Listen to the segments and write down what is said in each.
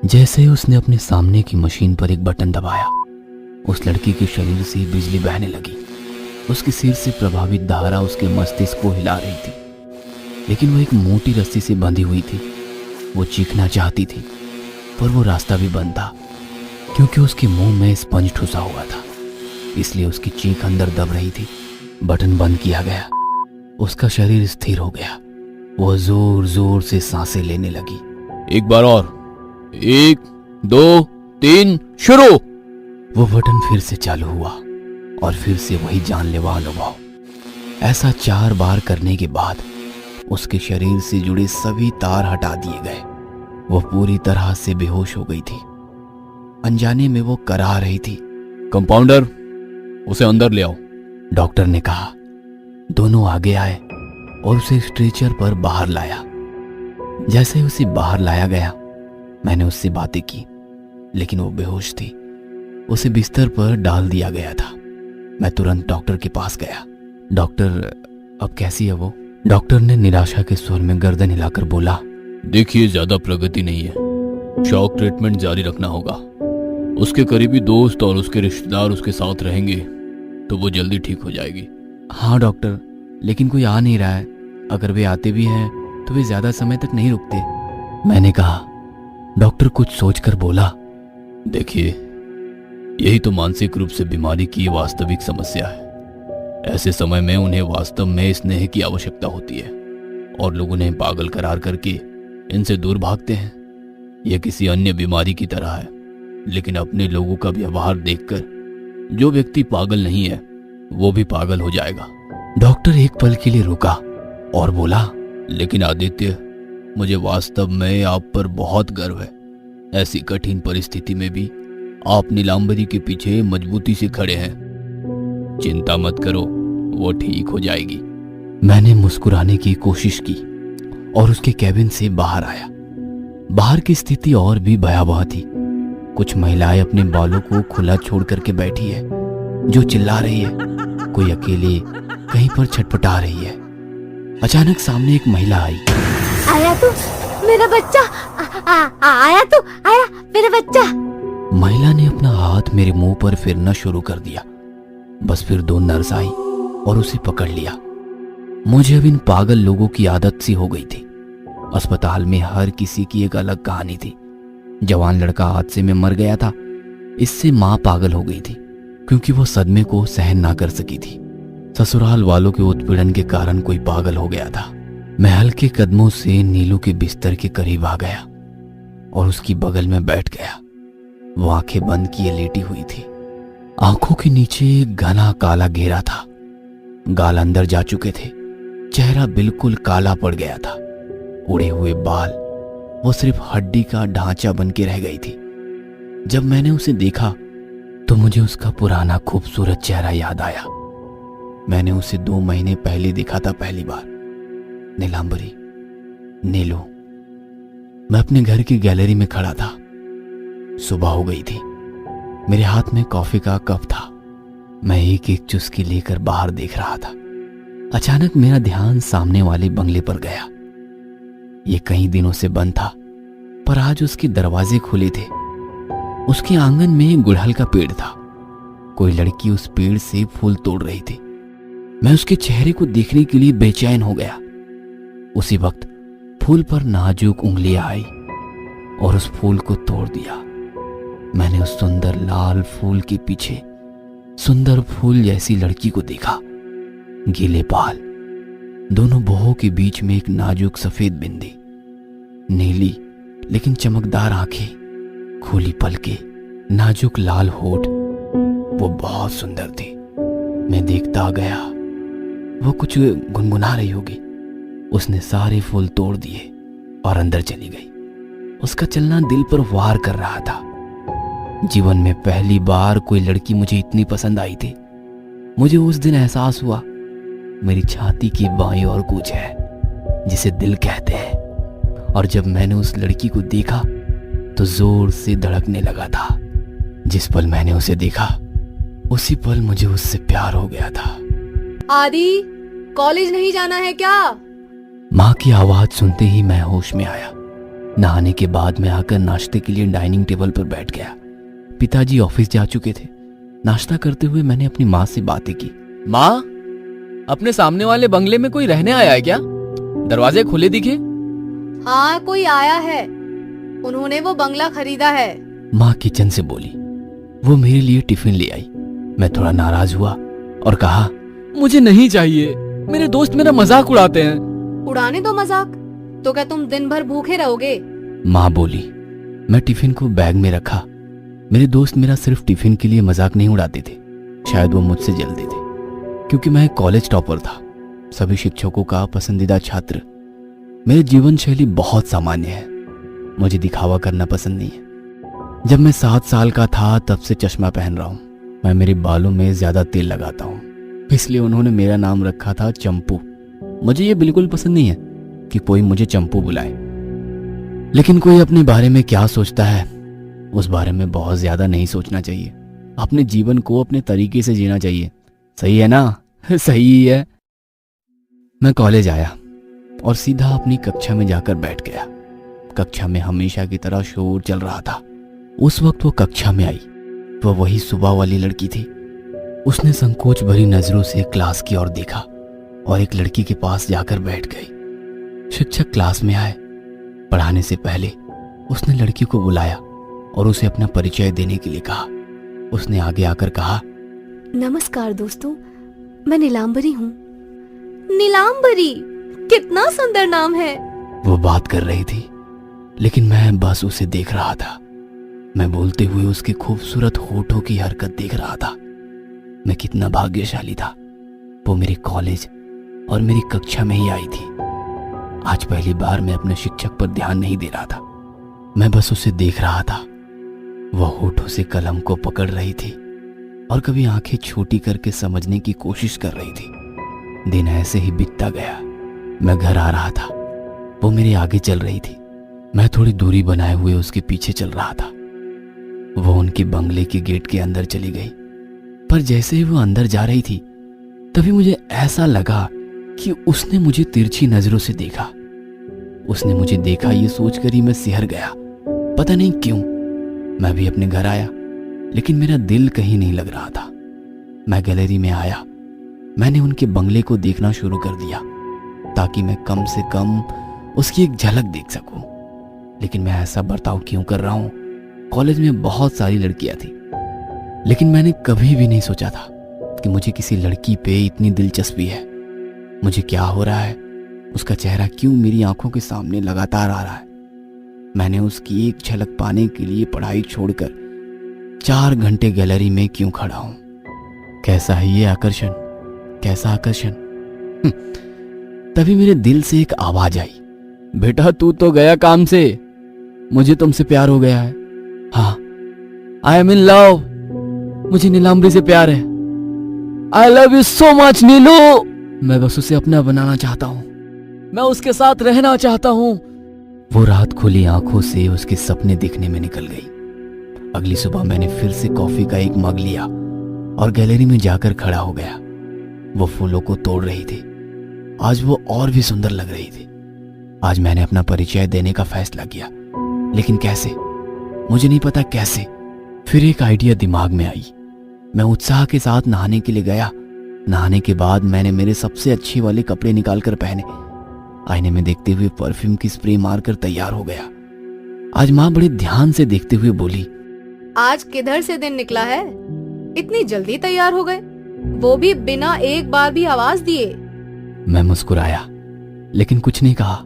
जैसे ही उसने अपने सामने की मशीन पर एक बटन दबाया, उस लड़की के शरीर से बिजली बहने लगी। उसके सिर से प्रभावित धारा उसके मस्तिष्क को हिला रही थी, लेकिन वो एक मोटी रस्सी से बंधी हुई थी। वो चीखना चाहती थी, पर वो रास्ता भी बंद था, क्योंकि उसके मुंह में स्पंज ठुसा हुआ था, इसलिए उसकी चीख अंदर दब रही थी। बटन बंद किया गया। उसका शरीर स्थिर हो गया। वो जोर जोर से सांसें लेने लगी। एक बार और, 1 2 3 शुरू। वो बटन फिर से चालू हुआ और फिर से वही जानलेवा अनुभव। ऐसा 4 बार करने के बाद उसके शरीर से जुड़े सभी तार हटा दिए गए। वो पूरी तरह से बेहोश हो गई थी। अनजाने में वो करा रही थी, कंपाउंडर, उसे अंदर ले आओ। डॉक्टर ने कहा। दोनों आगे आए और उसे स्ट्रेचर पर बाहर लाया। जैसे ही उसे बाहर लाया गया, मैंने उससे बातें की, लेकिन वो बेहोश थी। उसे बिस्तर पर डाल दिया गया था। मैं तुरंत डॉक्टर के पास गया। डॉक्टर, अब कैसी है वो? डॉक्टर ने निराशा के स्वर में गर्दन हिलाकर बोला, देखिए, ज्यादा प्रगति नहीं है। शॉक ट्रीटमेंट जारी रखना होगा। उसके करीबी दोस्त और उसके रिश्तेदार उसके साथ रहेंगे तो वो जल्दी ठीक हो जाएगी। हाँ डॉक्टर, लेकिन कोई आ नहीं रहा है। अगर वे आते भी हैं तो वे ज्यादा समय तक नहीं रुकते। मैंने कहा। डॉक्टर कुछ सोचकर बोला, देखिए, यही तो मानसिक रूप से बीमारी की वास्तविक समस्या है। ऐसे समय में उन्हें वास्तव में स्नेह की आवश्यकता होती है और लोग उन्हें पागल करार करके इनसे दूर भागते हैं। यह किसी अन्य बीमारी की तरह है, लेकिन अपने लोगों का व्यवहार देखकर जो व्यक्ति पागल नहीं है वो भी पागल हो जाएगा। डॉक्टर एक पल के लिए रुका और बोला, लेकिन आदित्य, मुझे वास्तव में आप पर बहुत गर्व है। ऐसी कठिन परिस्थिति में भी आप नीलांबरी के पीछे मजबूती से खड़े हैं। चिंता मत करो, वो ठीक हो जाएगी। मैंने मुस्कुराने की कोशिश की और उसके कैबिन से बाहर आया। बाहर की स्थिति और भी भयावह थी। कुछ महिलाएं अपने बालों को खुला छोड़ करके बैठी है, जो चिल्ला रही है। कोई अकेले कहीं पर छटपटा रही है। अचानक सामने एक महिला आई। आया तू मेरा बच्चा, आया तू, आया मेरा बच्चा। महिला ने अपना हाथ मेरे मुंह पर फेरना शुरू कर दिया। बस फिर 2 नर्स आई और उसे पकड़ लिया। मुझे अब इन पागल लोगों की आदत सी हो गई थी। अस्पताल में हर किसी की एक अलग कहानी थी। जवान लड़का हादसे में मर गया था। इससे माँ पागल हो गई थी, क्योंकि वो सदमे को सहन ना कर सकी थी। ससुराल वालों के उत्पीड़न के कारण कोई पागल हो गया था। मैं हल्के कदमों से नीलू के बिस्तर के करीब आ गया और उसकी बगल में बैठ गया। वो आंखें बंद किए लेटी हुई थी। आंखों के नीचे एक घना काला घेरा था। गाल अंदर जा चुके थे। चेहरा बिल्कुल काला पड़ गया था। उड़े हुए बाल, वो सिर्फ हड्डी का ढांचा बन के रह गई थी। जब मैंने उसे देखा तो मुझे उसका पुराना खूबसूरत चेहरा याद आया। मैंने उसे 2 महीने पहले देखा था पहली बार। नीलांबरी, नीलू। मैं अपने घर की गैलरी में खड़ा था। सुबह हो गई थी। मेरे हाथ में कॉफी का कप था। मैं एक एक चुस्की लेकर बाहर देख रहा था। अचानक मेरा ध्यान सामने वाले बंगले पर गया। ये कई दिनों से बंद था, पर आज उसके दरवाजे खुले थे। उसके आंगन में एक गुड़हल का पेड़ था। कोई लड़की उस पेड़ से फूल तोड़ रही थी। मैं उसके चेहरे को देखने के लिए बेचैन हो गया। उसी वक्त फूल पर नाजुक उंगलियां आई और उस फूल को तोड़ दिया। मैंने उस सुंदर लाल फूल के पीछे सुंदर फूल जैसी लड़की को देखा। गीले बाल, दोनों बाहों के बीच में एक नाजुक सफेद बिंदी, नीली लेकिन चमकदार आंखें, खुली पलकें, नाजुक लाल होठ। वो बहुत सुंदर थी। मैं देखता गया। वो कुछ गुनगुना रही होगी। उसने सारे फूल तोड़ दिए और अंदर चली गई। उसका चलना दिल पर वार कर रहा था। जीवन में पहली बार कोई लड़की मुझे इतनी पसंद आई थी। मुझे उस दिन एहसास हुआ मेरी छाती की बाईं ओर कुछ है जिसे दिल कहते हैं। और जब मैंने उस लड़की को देखा तो जोर से धड़कने लगा था। जिस पल मैंने उसे देखा उसी पल मुझे उससे प्यार हो गया था। आदि, कॉलेज नहीं जाना है क्या? माँ की आवाज सुनते ही मैं होश में आया। नहाने के बाद मैं आकर नाश्ते के लिए डाइनिंग टेबल पर बैठ गया। पिताजी ऑफिस जा चुके थे। नाश्ता करते हुए मैंने अपनी माँ से बातें की। माँ, अपने सामने वाले बंगले में कोई रहने आया है क्या? दरवाजे खुले दिखे। हाँ, कोई आया है। उन्होंने वो बंगला खरीदा है। माँ किचन से बोली। वो मेरे लिए टिफिन ले आई। मैं थोड़ा नाराज हुआ और कहा, मुझे नहीं चाहिए, मेरे दोस्त मेरा मजाक उड़ाते हैं। उड़ाने दो मजाक, तो क्या तुम दिन भर भूखे रहोगे? माँ बोली। मैं टिफिन को बैग में रखा। मेरे दोस्त मेरा सिर्फ टिफिन के लिए मजाक नहीं उड़ाते थे, शायद वो मुझसे जलते थे, क्योंकि मैं एक कॉलेज टॉपर था, सभी शिक्षकों का पसंदीदा छात्र। मेरी जीवन शैली बहुत सामान्य है, मुझे दिखावा करना पसंद नहीं है। जब मैं 7 साल का था तब से चश्मा पहन रहा हूँ। मैं मेरे बालों में ज्यादा तेल लगाता हूँ, इसलिए उन्होंने मेरा नाम रखा था चंपू। मुझे ये बिल्कुल पसंद नहीं है कि कोई मुझे चंपू बुलाए, लेकिन कोई अपने बारे में क्या सोचता है उस बारे में बहुत ज्यादा नहीं सोचना चाहिए। अपने जीवन को अपने तरीके से जीना चाहिए। सही है ना? सही है। मैं कॉलेज आया और सीधा अपनी कक्षा में जाकर बैठ गया। कक्षा में हमेशा की तरह शोर चल रहा था। उस वक्त वो कक्षा में आई। वो वही सुबह वाली लड़की थी। उसने संकोच भरी नजरों से क्लास की ओर देखा और एक लड़की के पास जाकर बैठ गई। शिक्षक क्लास में आए। पढ़ाने से पहले उसने लड़की को बुलाया और उसे अपना परिचय देने के लिए कहा। उसने आगे आकर कहा, नमस्कार दोस्तों, मैं नीलांबरी हूँ। नीलांबरी, कितना सुंदर नाम है। वो बात कर रही थी, लेकिन मैं बस उसे देख रहा था। मैं बोलते हुए उसके खूबसूरत होठों की हरकत देख रहा था। मैं कितना भाग्यशाली था। वो मेरे कॉलेज और मेरी कक्षा में ही आई थी। आज पहली बार मैं अपने शिक्षक पर ध्यान नहीं दे रहा था, मैं बस उसे देख रहा था। वह होठों से कलम को पकड़ रही थी और कभी आंखें छोटी करके समझने की कोशिश कर रही थी। दिन ऐसे ही बीतता गया। मैं घर आ रहा था। वो मेरे आगे चल रही थी। मैं थोड़ी दूरी बनाए हुए उसके पीछे चल रहा था। वो उनके बंगले के गेट के अंदर चली गई, पर जैसे ही वो अंदर जा रही थी तभी मुझे ऐसा लगा कि उसने मुझे तिरछी नजरों से देखा। उसने मुझे देखा ये सोचकर ही मैं सिहर गया, पता नहीं क्यों। मैं भी अपने घर आया, लेकिन मेरा दिल कहीं नहीं लग रहा था। मैं गैलरी में आया। मैंने उनके बंगले को देखना शुरू कर दिया ताकि मैं कम से कम उसकी एक झलक देख सकूं। लेकिन मैं ऐसा बर्ताव क्यों कर रहा हूं? कॉलेज में बहुत सारी लड़कियां थी, लेकिन मैंने कभी भी नहीं सोचा था कि मुझे किसी लड़की पे इतनी दिलचस्पी है। मुझे क्या हो रहा है? उसका चेहरा क्यों मेरी आंखों के सामने लगातार आ रहा है? मैंने उसकी एक झलक पाने के लिए पढ़ाई छोड़कर 4 घंटे गैलरी में क्यों खड़ा हूं? कैसा है ये आकर्षण? कैसा आकर्षण? तभी मेरे दिल से एक आवाज आई, बेटा तू तो गया काम से, मुझे तुमसे प्यार हो गया है। हाँ, आई एम इन लव। मुझे नीलांबरी से प्यार है। I love you so much Neelu. मैं बस उसे अपना बनाना चाहता हूँ, मैं उसके साथ रहना चाहता हूँ। वो रात खुली आंखों से उसके सपने देखने में निकल गई। अगली सुबह मैंने फिर से कॉफी का एक मग लिया और गैलरी में जाकर खड़ा हो गया। वो फूलों को तोड़ रही थी। आज वो और भी सुंदर लग रही थी। आज मैंने अपना परिचय देने का फैसला किया, लेकिन कैसे? मुझे नहीं पता कैसे। फिर एक आइडिया दिमाग में आई। मैं उत्साह के साथ नहाने के लिए गया। नहाने के बाद मैंने मेरे सबसे अच्छे वाले कपड़े निकाल कर पहने। आईने में देखते हुए परफ्यूम की स्प्रे मारकर तैयार हो गया। आज माँ बड़े ध्यान से देखते हुए बोली, आज किधर से दिन निकला है? इतनी जल्दी तैयार हो गए, वो भी बिना एक बार भी आवाज दिए। मैं मुस्कुराया, लेकिन कुछ नहीं कहा।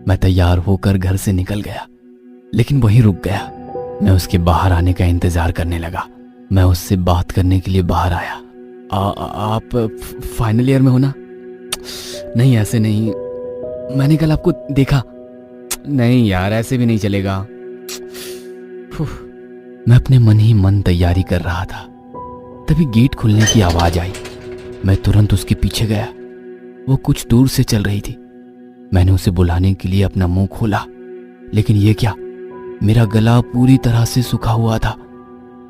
मैं तैयार होकर घर से निकल गया, लेकिन वहीं रुक गया। मैं उसके बाहर आने का इंतजार करने लगा। मैं उससे बात करने के लिए बाहर आया। आप फाइनल ईयर में हो ना? नहीं, ऐसे नहीं, मैंने कल आपको देखा। नहीं यार, ऐसे भी नहीं चलेगा। मैं अपने मन ही मन तैयारी कर रहा था। तभी गेट खुलने की आवाज आई। मैं तुरंत उसके पीछे गया। वो कुछ दूर से चल रही थी। मैंने उसे बुलाने के लिए अपना मुंह खोला, लेकिन ये क्या, मेरा गला पूरी तरह से सूखा हुआ था।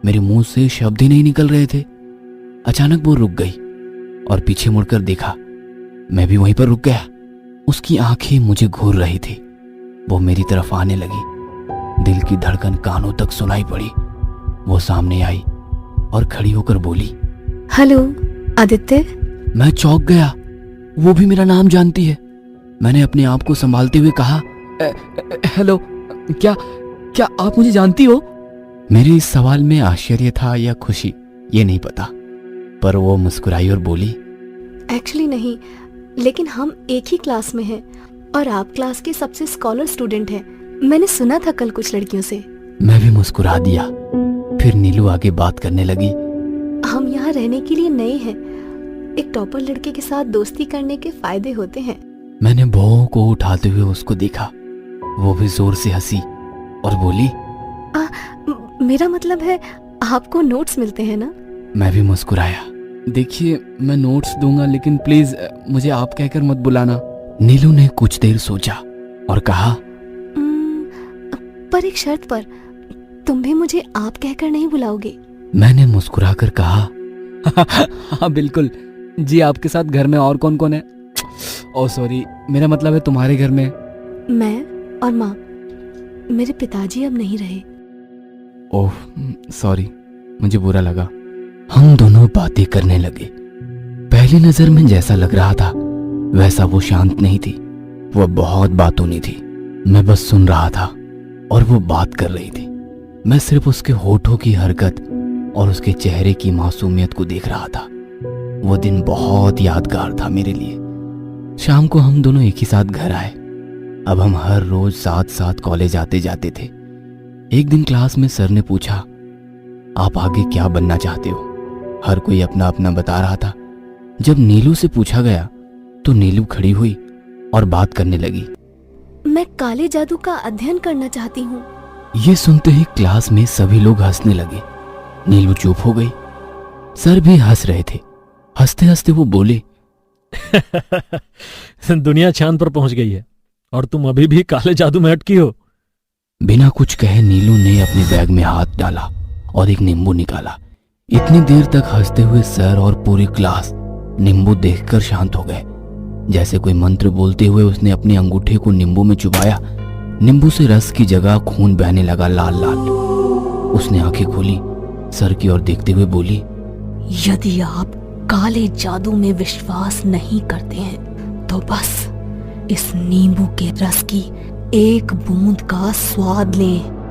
मेरे मुंह से शब्द ही नहीं निकल रहे थे। अचानक वो रुक गई और पीछे मुड़कर देखा। मैं भी वहीं पर रुक गया। उसकी आंखें मुझे घूर रही थी। वो मेरी तरफ आने लगी। दिल की धड़कन कानों तक सुनाई पड़ी। वो सामने आई और खड़ी होकर बोली, हेलो आदित्य। मैं चौंक गया। वो भी मेरा नाम जानती है। मैंने अपने आप को संभालते हुए कहा, हेलो, क्या क्या आप मुझे जानती हो? मेरे इस सवाल में आश्चर्य था या खुशी, ये नहीं पता, पर वो मुस्कुराई और बोली, एक्चुअली नहीं, लेकिन हम एक ही क्लास में हैं और आप क्लास के सबसे स्कॉलर स्टूडेंट हैं। मैंने सुना था कल कुछ लड़कियों से। मैं भी मुस्कुरा दिया। फिर नीलू आगे बात करने लगी, हम यहाँ रहने के लिए नए हैं। एक टॉपर लड़के के साथ दोस्ती करने के फायदे होते हैं। मैंने भौं को उठाते हुए उसको देखा। वो भी जोर से हंसी और बोली, मेरा मतलब है आपको नोट्स मिलते हैं ना? मैं भी मुस्कुराया। देखिए, मैं नोट्स दूंगा, लेकिन प्लीज मुझे आप कहकर मत बुलाना। नीलू ने कुछ देर सोचा और कहा, पर एक शर्त पर, तुम भी मुझे आप कहकर नहीं बुलाओगे? मैंने मुस्कुराकर कहा, हाँ बिल्कुल जी। आपके साथ घर में और कौन कौन है? ओह सॉरी, मेरा मतलब है तुम्हारे घर में। मैं और माँ। मेरे पिताजी अब नहीं रहे। ओह सॉरी, मुझे बुरा लगा। हम दोनों बातें करने लगे। पहली नजर में जैसा लग रहा था वैसा वो शांत नहीं थी। वो बहुत बातूनी थी। मैं बस सुन रहा था और वो बात कर रही थी। मैं सिर्फ उसके होठों की हरकत और उसके चेहरे की मासूमियत को देख रहा था। वो दिन बहुत यादगार था मेरे लिए। शाम को हम दोनों एक ही साथ घर आए। अब हम हर रोज साथ साथ कॉलेज आते जाते थे। एक दिन क्लास में सर ने पूछा, आप आगे क्या बनना चाहते हो? हर कोई अपना अपना बता रहा था। जब नीलू से पूछा गया तो नीलू खड़ी हुई और बात करने लगी, मैं काले जादू का अध्ययन करना चाहती हूँ। ये सुनते ही क्लास में सभी लोग हंसने लगे। नीलू चुप हो गई। सर भी हंस रहे थे। हंसते हंसते वो बोले, दुनिया चांद पर पहुंच गई है और तुम अभी भी काले जादू में अटकी हो। बिना कुछ कहे नीलू ने अपने बैग में हाथ डाला और एक नींबू निकाला। इतनी देर तक हंसते हुए सर और पूरी क्लास नींबू देखकर शांत हो गए। जैसे कोई मंत्र बोलते हुए उसने अपने अंगूठे को नींबू में चुबाया। नींबू से रस की जगह खून बहने लगा, लाल लाल। उसने आंखें खोली, सर की ओर देखते हुए बोली, यदि आप काले जादू में विश्वास नहीं करते हैं तो बस इस नींबू के रस की एक बूंद का स्वाद लें।